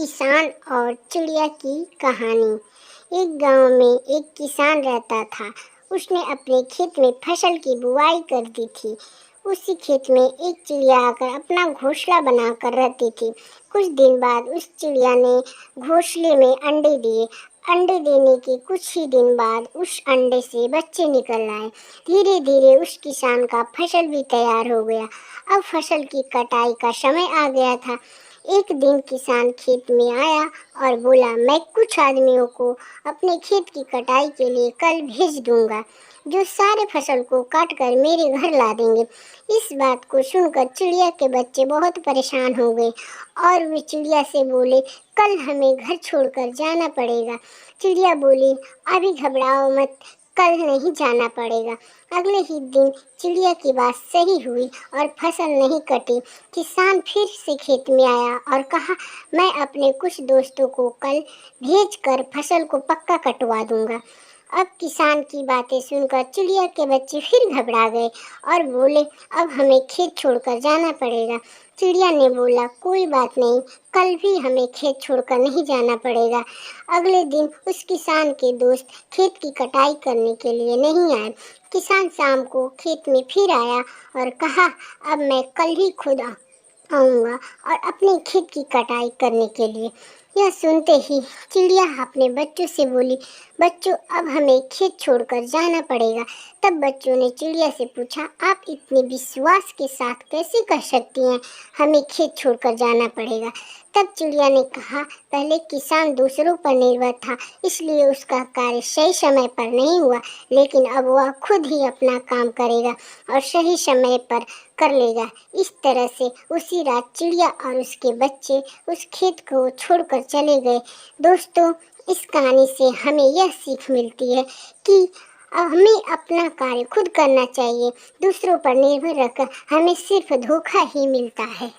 किसान और चिड़िया की कहानी। एक गांव में एक किसान रहता था। उसने अपने खेत में फसल की बुआई कर दी थी। उसी खेत में एक चिड़िया आकर अपना घोंसला बनाकर रहती थी। कुछ दिन बाद उस चिड़िया ने घोंसले में अंडे दिए। अंडे देने के कुछ ही दिन बाद उस अंडे से बच्चे निकल आए। धीरे धीरे उस किसान का फसल भी तैयार हो गया। अब फसल की कटाई का समय आ गया था। एक दिन किसान खेत में आया और बोला, मैं कुछ आदमियों को अपने खेत की कटाई के लिए कल भेज दूंगा, जो सारे फसल को काट कर मेरे घर ला देंगे। इस बात को सुनकर चिड़िया के बच्चे बहुत परेशान हो गए और वे चिड़िया से बोले, कल हमें घर छोड़कर जाना पड़ेगा। चिड़िया बोली, अभी घबराओ मत, कल नहीं जाना पड़ेगा। अगले ही दिन चिड़िया की बात सही हुई और फसल नहीं कटी। किसान फिर से खेत में आया और कहा, मैं अपने कुछ दोस्तों को कल भेजकर फसल को पक्का कटवा दूंगा। अब किसान की बातें सुनकर चिड़िया के बच्चे फिर घबरा गए और बोले, अब हमें खेत छोड़कर जाना पड़ेगा। चिड़िया ने बोला, कोई बात नहीं, कल भी हमें खेत छोड़कर नहीं जाना पड़ेगा। अगले दिन उस किसान के दोस्त खेत की कटाई करने के लिए नहीं आए। किसान शाम को खेत में फिर आया और कहा, अब मैं कल ही खुद आऊँगा और अपने खेत की कटाई करने के लिए। यह सुनते ही चिड़िया अपने बच्चों से बोली, बच्चों, अब हमें खेत छोड़कर जाना पड़ेगा। तब बच्चों ने चिड़िया से पूछा, आप इतने विश्वास के साथ कैसे कह सकती हैं हमें खेत छोड़कर जाना पड़ेगा। तब चिड़िया ने कहा, पहले किसान दूसरों पर निर्भर था, इसलिए उसका कार्य सही समय पर नहीं हुआ, लेकिन अब वह खुद ही अपना काम करेगा और सही समय पर कर लेगा। इस तरह से उसी रात चिड़िया और उसके बच्चे उस खेत को छोड़कर चले गए। दोस्तों, इस कहानी से हमें यह सीख मिलती है कि हमें अपना कार्य खुद करना चाहिए। दूसरों पर निर्भर रहकर हमें सिर्फ धोखा ही मिलता है।